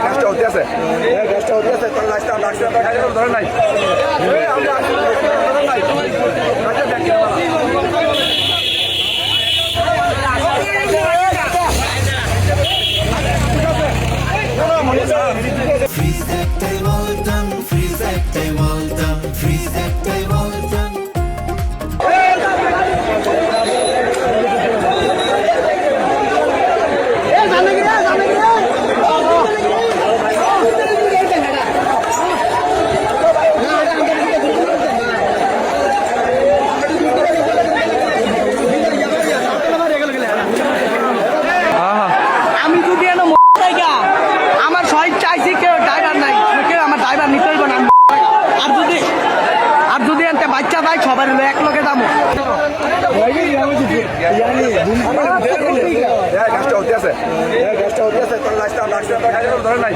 গাছটা হতে আছে তোর লাইসটা ধরে নাই Freeze ekte voltan, freeze ekte voltan, freeze ekte voltan. আমি যদি এনে আমার সহিত চাইছি কেউ ড্রাইভার নাই কেউ আমার ড্রাইভার নিতে হইব না আর যদি এনতে বাচ্চা দেয় সবার হলো এক লোকে দাম গাছটা হতে আছে তোর লাইসটা ধরে নাই